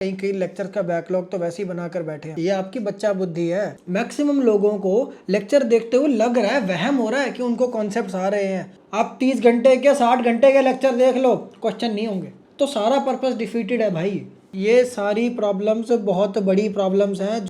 कहीं कहीं लेक्चर का बैकलॉग तो वैसे ही बनाकर बैठे हैं। ये आपकी बच्चा बुद्धि है। मैक्सिमम लोगों को लेक्चर देखते हुए लग रहा है, वहम हो रहा है कि उनको कॉन्सेप्ट्स आ रहे हैं। आप 30 घंटे के 60 घंटे के लेक्चर देख लो, क्वेश्चन नहीं होंगे, तो सारा पर्पस डिफीटेड है भाई। ये सारी प्रॉब्लम्स बहुत बड़ी प्रॉब्लम्स हैं।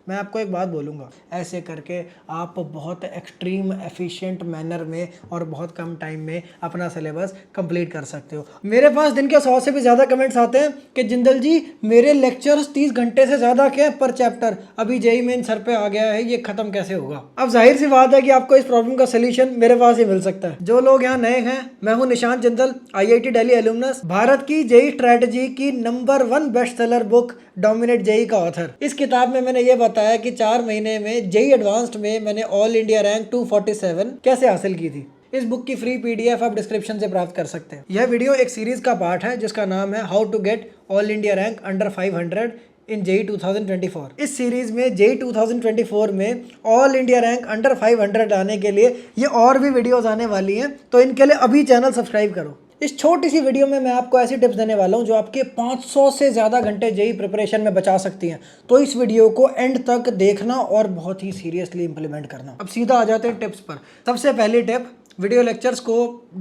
मैं आपको एक बात बोलूँगा, ऐसे करके आप बहुत एक्सट्रीम एफिशिएंट मैनर में और बहुत कम टाइम में अपना सिलेबस कंप्लीट कर सकते हो। मेरे पास दिन के 100 से भी ज़्यादा कमेंट्स आते हैं कि जिंदल जी मेरे लेक्चर्स 30 घंटे से ज़्यादा के पर चैप्टर, अभी जेईई मेन सर पे आ गया है, ये ख़त्म कैसे होगा। अब जाहिर सी बात है कि आपको इस प्रॉब्लम का सोल्यूशन मेरे पास ही मिल सकता है। जो लोग यहाँ नए हैं, मैं हूँ निशांत जिंदल, IIT दिल्ली एलुमनस, भारत की जेईई स्ट्रैटेजी की number 1 best seller book dominate JEE का ऑथर। इस किताब में मैंने ये बताया कि 4 महीने में जेईई एडवांस्ड में मैंने ऑल इंडिया रैंक 247 कैसे हासिल की थी। इस बुक की फ्री PDF आप डिस्क्रिप्शन से प्राप्त कर सकते हैं। यह वीडियो एक सीरीज का पार्ट है जिसका नाम है how to get all India rank under 500 in JEE 2024। इस सीरीज में जेईई 2024 में ऑल इंडिया रैंक अंडर 500 लाने के लिए ये और भी वीडियोस आने वाली हैं, तो इनके लिए अभी चैनल सब्सक्राइब करो। इस छोटी सी वीडियो में मैं आपको ऐसी टिप्स देने वाला हूं जो आपके 500 से ज़्यादा घंटे जेईई प्रिपरेशन में बचा सकती हैं। तो इस वीडियो को एंड तक देखना और बहुत ही सीरियसली इंप्लीमेंट करना। अब सीधा आ जाते हैं टिप्स पर। सबसे पहली टिप, वीडियो लेक्चर्स को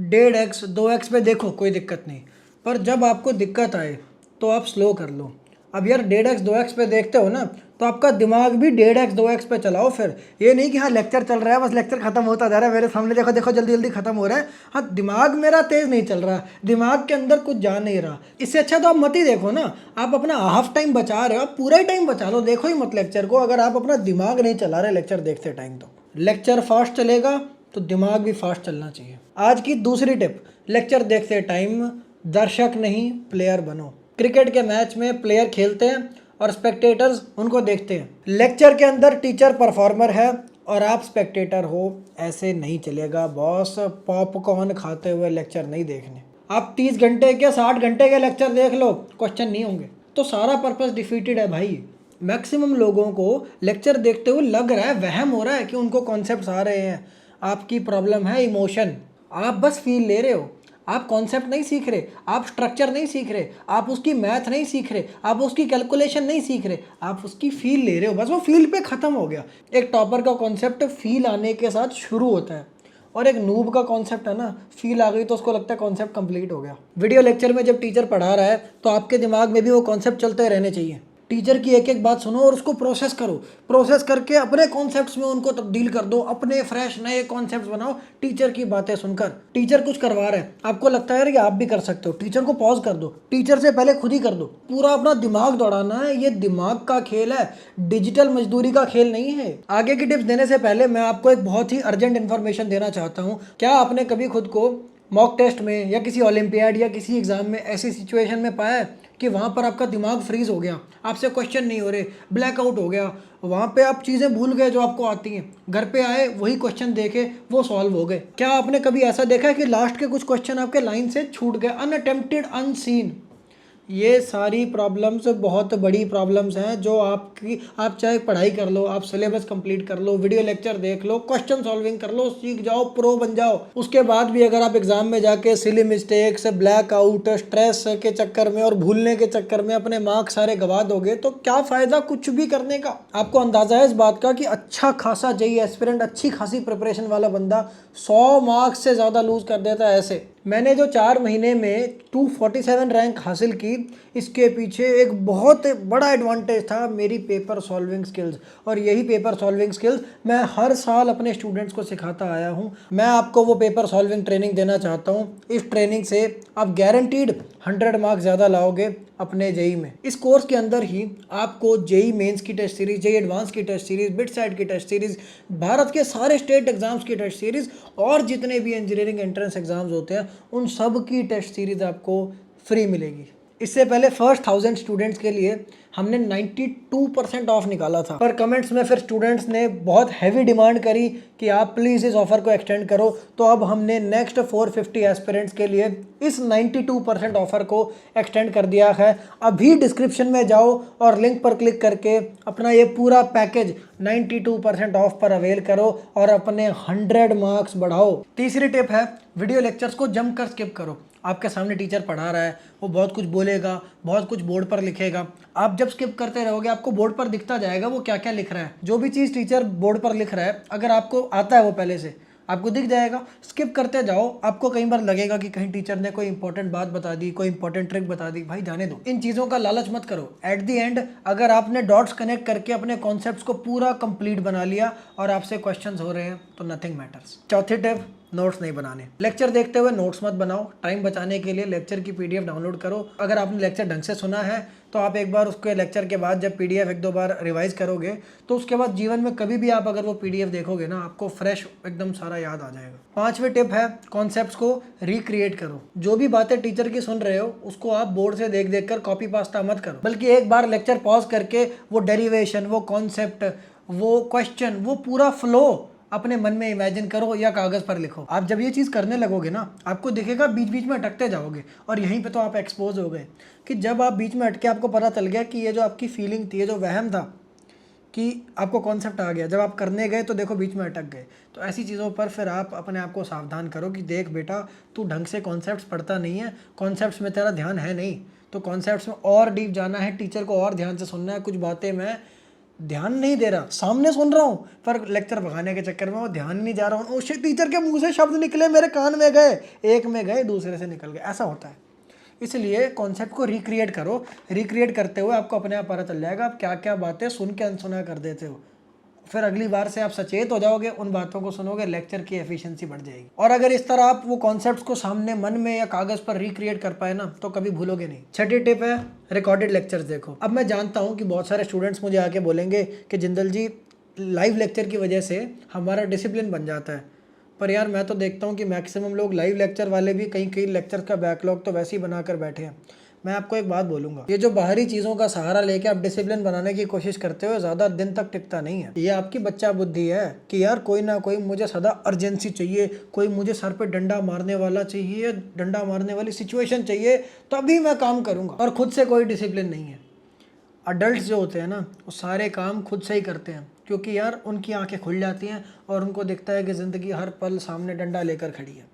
1.5x 2x पे देखो, कोई दिक्कत नहीं, पर जब आपको दिक्कत आए तो आप स्लो कर लो। अब यार 1.5x 2x पे देखते हो ना, तो आपका दिमाग भी 1.5x 2x पे चलाओ। फिर ये नहीं कि हाँ लेक्चर चल रहा है, बस लेक्चर खत्म होता जा रहा है, मेरे सामने देखो देखो जल्दी जल्दी खत्म हो रहा है, हाँ दिमाग मेरा तेज नहीं चल रहा, दिमाग के अंदर कुछ जा नहीं रहा। इससे अच्छा तो आप मत ही देखो ना, आप अपना हाफ टाइम बचा रहे हो, आप पूरा ही टाइम बचा लो, देखो ही मत लेक्चर को, अगर आप अपना दिमाग नहीं चला रहे लेक्चर देखते टाइम। तो लेक्चर फास्ट चलेगा तो दिमाग भी फास्ट चलना चाहिए। आज की दूसरी टिप, लेक्चर देखते टाइम दर्शक नहीं प्लेयर बनो। क्रिकेट के मैच में प्लेयर खेलते हैं और स्पेक्टेटर्स उनको देखते हैं। लेक्चर के अंदर टीचर परफॉर्मर है और आप स्पेक्टेटर हो, ऐसे नहीं चलेगा बॉस। पॉपकॉर्न खाते हुए लेक्चर नहीं देखने। आप 30 घंटे के 60 घंटे के लेक्चर देख लो, क्वेश्चन नहीं होंगे, तो सारा पर्पस डिफीटेड है भाई। मैक्सिमम लोगों को लेक्चर देखते हुए लग रहा है, वहम हो रहा है कि उनको कॉन्सेप्ट्स आ रहे हैं। आपकी प्रॉब्लम है इमोशन, आप बस फील ले रहे हो, आप कॉन्सेप्ट नहीं सीख रहे, आप स्ट्रक्चर नहीं सीख रहे, आप उसकी मैथ नहीं सीख रहे, आप उसकी कैलकुलेशन नहीं सीख रहे, आप उसकी फील ले रहे हो, बस वो फील पे ख़त्म हो गया। एक टॉपर का कॉन्सेप्ट फील आने के साथ शुरू होता है, और एक नूब का कॉन्सेप्ट है ना, फील आ गई तो उसको लगता है कॉन्सेप्ट कंप्लीट हो गया। वीडियो लेक्चर में जब टीचर पढ़ा रहा है तो आपके दिमाग में भी वो कॉन्सेप्ट चलते रहने चाहिए। टीचर की एक एक बात सुनो और उसको प्रोसेस करो, प्रोसेस करके अपने कॉन्सेप्ट्स में उनको तब्दील कर दो, अपने फ्रेश नए कॉन्सेप्ट्स बनाओ टीचर की बातें सुनकर। टीचर कुछ करवा रहे हैं, आपको लगता है कि आप भी कर सकते हो, टीचर को पॉज कर दो, टीचर से पहले खुद ही कर दो। पूरा अपना दिमाग दौड़ाना है, ये दिमाग का खेल है, डिजिटल मजदूरी का खेल नहीं है। आगे की टिप्स देने से पहले मैं आपको एक बहुत ही अर्जेंट इन्फॉर्मेशन देना चाहता हूँ। क्या आपने कभी खुद को मॉक टेस्ट में या किसी ओलंपियाड या किसी एग्जाम में ऐसी सिचुएशन में पाया है कि वहाँ पर आपका दिमाग फ्रीज हो गया, आपसे क्वेश्चन नहीं हो रहे, ब्लैकआउट हो गया, वहाँ पे आप चीज़ें भूल गए जो आपको आती हैं, घर पे आए वही क्वेश्चन देखे वो सॉल्व हो गए। क्या आपने कभी ऐसा देखा है कि लास्ट के कुछ क्वेश्चन आपके लाइन से छूट गए, अनअटेम्प्टेड, अनसीन? ये सारी प्रॉब्लम्स बहुत बड़ी प्रॉब्लम्स हैं जो आप चाहे पढ़ाई कर लो, आप सिलेबस कंप्लीट कर लो, वीडियो लेक्चर देख लो, क्वेश्चन सॉल्विंग कर लो, सीख जाओ, प्रो बन जाओ, उसके बाद भी अगर आप एग्जाम में जाके सिली मिस्टेक्स, ब्लैकआउट, स्ट्रेस के चक्कर में और भूलने के चक्कर में अपने मार्क्स सारे गवा दोगे तो क्या फ़ायदा कुछ भी करने का। आपको अंदाज़ा है इस बात का कि अच्छा खासा जेईई एस्पिरेंट, अच्छी खासी प्रिपरेशन वाला बंदा 100 मार्क्स से ज़्यादा लूज कर देता है। ऐसे मैंने जो 4 महीने में 247 रैंक हासिल की, इसके पीछे एक बहुत बड़ा एडवांटेज था मेरी पेपर सॉल्विंग स्किल्स, और यही पेपर सॉल्विंग स्किल्स मैं हर साल अपने स्टूडेंट्स को सिखाता आया हूँ। मैं आपको वो पेपर सॉल्विंग ट्रेनिंग देना चाहता हूँ। इस ट्रेनिंग से आप गारंटीड 100 मार्क्स ज़्यादा लाओगे अपने जेईई में। इस कोर्स के अंदर ही आपको जेईई मेंस की टेस्ट सीरीज, जेईई एडवांस की टेस्ट सीरीज, बिटसाइट की टेस्ट सीरीज, भारत के सारे स्टेट एग्जाम्स की टेस्ट सीरीज और जितने भी इंजीनियरिंग एंट्रेंस एग्जाम्स होते हैं उन सब की टेस्ट सीरीज आपको फ्री मिलेगी। इससे पहले फर्स्ट 1000 स्टूडेंट्स के लिए हमने 92% ऑफ निकाला था, पर कमेंट्स में फिर स्टूडेंट्स ने बहुत हैवी डिमांड करी कि आप प्लीज़ इस ऑफ़र को एक्सटेंड करो, तो अब हमने नेक्स्ट 450 एस्पिरेंट्स के लिए इस 92% ऑफ़र को एक्सटेंड कर दिया है। अभी डिस्क्रिप्शन में जाओ और लिंक पर क्लिक करके अपना ये पूरा पैकेज 92% ऑफ पर अवेल करो और अपने 100 मार्क्स बढ़ाओ। तीसरी टिप है, वीडियो लेक्चर्स को जमकर स्किप करो। आपके सामने टीचर पढ़ा रहा है, वो बहुत कुछ बोलेगा, बहुत कुछ बोर्ड पर लिखेगा। आप जब स्किप करते रहोगे आपको बोर्ड पर दिखता जाएगा वो क्या क्या लिख रहा है। जो भी चीज़ टीचर बोर्ड पर लिख रहा है अगर आपको आता है वो पहले से आपको दिख जाएगा। स्किप करते जाओ, आपको कई बार लगेगा कि कहीं टीचर ने कोई इंपॉर्टेंट बात बता दी, कोई इंपॉर्टेंट ट्रिक बता दी, भाई जाने दो, इन चीज़ों का लालच मत करो। एट द एंड अगर आपने डॉट्स कनेक्ट करके अपने कॉन्सेप्ट्स को पूरा कंप्लीट बना लिया और आपसे क्वेश्चंस हो रहे हैं तो नथिंग मैटर्स। चौथी टिप, नोट्स नहीं बनाने। लेक्चर देखते हुए नोट्स मत बनाओ। टाइम बचाने के लिए लेक्चर की पीडीएफ डाउनलोड करो। अगर आपने लेक्चर ढंग से सुना है तो आप एक बार उसके लेक्चर के बाद जब पीडीएफ एक दो बार रिवाइज करोगे तो उसके बाद जीवन में कभी भी आप अगर वो पीडीएफ देखोगे ना आपको फ्रेश एकदम सारा याद आ जाएगा। पांचवी टिप है कॉन्सेप्ट्स को रिक्रिएट करो। जो भी बातें टीचर की सुन रहे हो उसको आप बोर्ड से देख देख कर कॉपी पास्ता मत करो, बल्कि एक बार लेक्चर पॉज करके वो डेरिवेशन, वो कॉन्सेप्ट, वो क्वेश्चन, वो पूरा फ्लो अपने मन में इमेजिन करो या कागज पर लिखो। आप जब ये चीज़ करने लगोगे ना आपको दिखेगा बीच बीच में अटकते जाओगे और यहीं पे तो आप एक्सपोज हो गए कि जब आप बीच में अटके आपको पता चल गया कि ये जो आपकी फीलिंग थी, ये जो वहम था कि आपको कॉन्सेप्ट आ गया, जब आप करने गए तो देखो बीच में अटक गए। तो ऐसी चीज़ों पर फिर आप अपने आप को सावधान करो कि देख बेटा तू ढंग से कॉन्सेप्ट्स पढ़ता नहीं है, कॉन्सेप्ट्स में तेरा ध्यान है नहीं, तो कॉन्सेप्ट्स में और डीप जाना है, टीचर को और ध्यान से सुनना है। कुछ बातें मैं ध्यान नहीं दे रहा, सामने सुन रहा हूँ पर लेक्चर भगाने के चक्कर में वो ध्यान नहीं जा रहा हूँ, उस टीचर के मुंह से शब्द निकले मेरे कान में गए, एक में गए दूसरे से निकल गए, ऐसा होता है। इसलिए कॉन्सेप्ट को रिक्रिएट करो। रिक्रिएट करते हुए आपको अपने आप पता चल जाएगा आप क्या क्या बातें सुन के अनसुना कर देते हो। फिर अगली बार से आप सचेत हो जाओगे, उन बातों को सुनोगे, लेक्चर की एफिशिएंसी बढ़ जाएगी। और अगर इस तरह आप वो कॉन्सेप्ट्स को सामने मन में या कागज पर रिक्रिएट कर पाए ना तो कभी भूलोगे नहीं। छठी टिप है रिकॉर्डेड लेक्चर्स देखो। अब मैं जानता हूँ कि बहुत सारे स्टूडेंट्स मुझे आके बोलेंगे कि जिंदल जी लाइव लेक्चर की वजह से हमारा डिसिप्लिन बन जाता है, पर यार मैं तो देखता हूँ कि मैक्सिमम लोग लाइव लेक्चर वाले भी कई कई लेक्चर का बैकलॉग तो वैसे ही बनाकर बैठे हैं। मैं आपको एक बात बोलूँगा, ये जो बाहरी चीज़ों का सहारा लेके आप डिसिप्लिन बनाने की कोशिश करते हो ज़्यादा दिन तक टिकता नहीं है। ये आपकी बच्चा बुद्धि है कि यार कोई ना कोई मुझे सदा अर्जेंसी चाहिए, कोई मुझे सर पे डंडा मारने वाला चाहिए, डंडा मारने वाली सिचुएशन चाहिए तभी मैं काम करूँगा, और खुद से कोई डिसिप्लिन नहीं है। अडल्ट जो होते हैं ना वो सारे काम खुद से ही करते हैं क्योंकि यार उनकी आंखें खुल जाती हैं और उनको दिखता है कि ज़िंदगी हर पल सामने डंडा लेकर खड़ी है।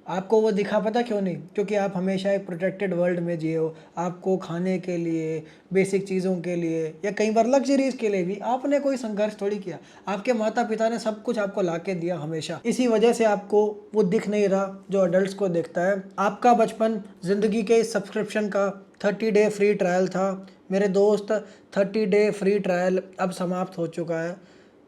आपको वो दिखा पता क्यों नहीं? क्योंकि आप हमेशा एक प्रोटेक्टेड वर्ल्ड में जिए हो। आपको खाने के लिए, बेसिक चीज़ों के लिए या कई बार लग्जरीज के लिए भी आपने कोई संघर्ष थोड़ी किया। आपके माता पिता ने सब कुछ आपको ला के दिया हमेशा। इसी वजह से आपको वो दिख नहीं रहा जो अडल्ट को दिखता है। आपका बचपन ज़िंदगी के इस सब्सक्रिप्शन का 30 डे फ्री ट्रायल था मेरे दोस्त। 30 डे फ्री ट्रायल अब समाप्त हो चुका है।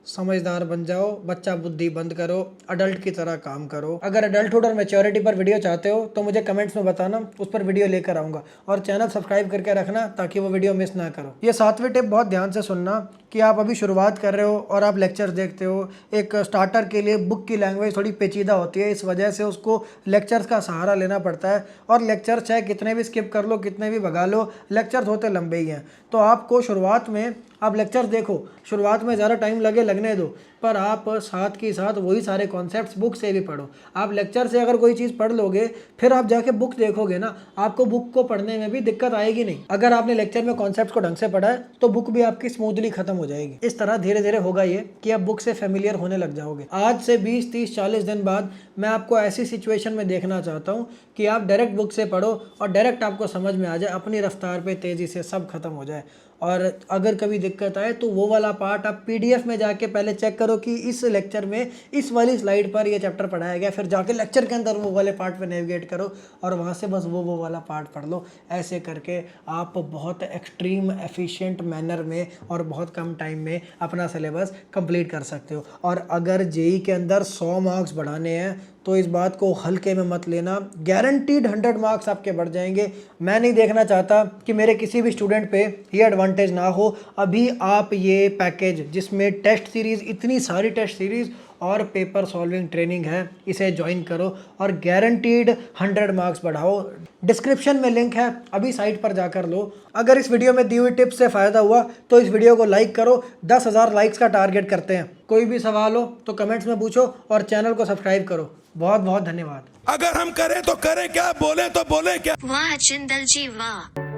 समझदार बन जाओ, बच्चा बुद्धि बंद करो, अडल्ट की तरह काम करो। अगर अडल्टहुड और मैच्योरिटी पर वीडियो चाहते हो तो मुझे कमेंट्स में बताना, उस पर वीडियो लेकर आऊँगा। और चैनल सब्सक्राइब करके रखना ताकि वो वीडियो मिस ना करो। ये 7वीं टिप बहुत ध्यान से सुनना कि आप अभी शुरुआत कर रहे हो और आप लेक्चर देखते हो। एक स्टार्टर के लिए बुक की लैंग्वेज थोड़ी पेचीदा होती है, इस वजह से उसको लेक्चर्स का सहारा लेना पड़ता है। और लेक्चर चाहे कितने भी स्किप कर लो, कितने भी भगा लो, लेक्चर्स होते लंबे ही हैं। तो आपको शुरुआत में आप लेक्चर देखो, शुरुआत में ज़्यादा टाइम लगे लगने दो, पर आप साथ के साथ वही सारे कॉन्सेप्ट्स बुक से भी पढ़ो। आप लेक्चर से अगर कोई चीज़ पढ़ लोगे फिर आप जाके बुक देखोगे ना, आपको बुक को पढ़ने में भी दिक्कत आएगी नहीं। अगर आपने लेक्चर में कॉन्सेप्ट्स को ढंग से पढ़ा है तो बुक भी आपकी स्मूथली खत्म हो जाएगी। इस तरह धीरे धीरे होगा ये कि आप बुक से फेमिलियर होने लग जाओगे। आज से 20, 30, 40 दिन बाद मैं आपको ऐसी सिचुएशन में देखना चाहता हूँ कि आप डायरेक्ट बुक से पढ़ो और डायरेक्ट आपको समझ में आ जाए, अपनी रफ्तार पे तेज़ी से सब खत्म हो जाए। और अगर कभी दिक्कत आए तो वो वाला पार्ट आप पीडीएफ में जाके पहले चेक करो कि इस लेक्चर में इस वाली स्लाइड पर ये चैप्टर पढ़ाया गया, फिर जाके लेक्चर के अंदर वो वाले पार्ट पे नेविगेट करो और वहाँ से बस वो वाला पार्ट पढ़ लो। ऐसे करके आप बहुत एक्सट्रीम एफिशिएंट मैनर में और बहुत कम टाइम में अपना सिलेबस कंप्लीट कर सकते हो। और अगर जेई के अंदर 100 मार्क्स बढ़ाने हैं तो इस बात को हल्के में मत लेना, गारंटीड 100 मार्क्स आपके बढ़ जाएंगे। मैं नहीं देखना चाहता कि मेरे किसी भी स्टूडेंट पे ये एडवांटेज ना हो। अभी आप ये पैकेज जिसमें टेस्ट सीरीज़, इतनी सारी टेस्ट सीरीज़ और पेपर सॉल्विंग ट्रेनिंग है, इसे ज्वाइन करो और गारंटीड 100 मार्क्स बढ़ाओ। डिस्क्रिप्शन में लिंक है, अभी साइट पर जाकर लो। अगर इस वीडियो में दी हुई टिप्स से फ़ायदा हुआ तो इस वीडियो को लाइक करो। 10,000 लाइक्स का टारगेट करते हैं। कोई भी सवाल हो तो कमेंट्स में पूछो और चैनल को सब्सक्राइब करो। बहुत बहुत धन्यवाद। अगर हम करें तो करें क्या, बोले तो बोले क्या। वाह जिंदल जी वाह।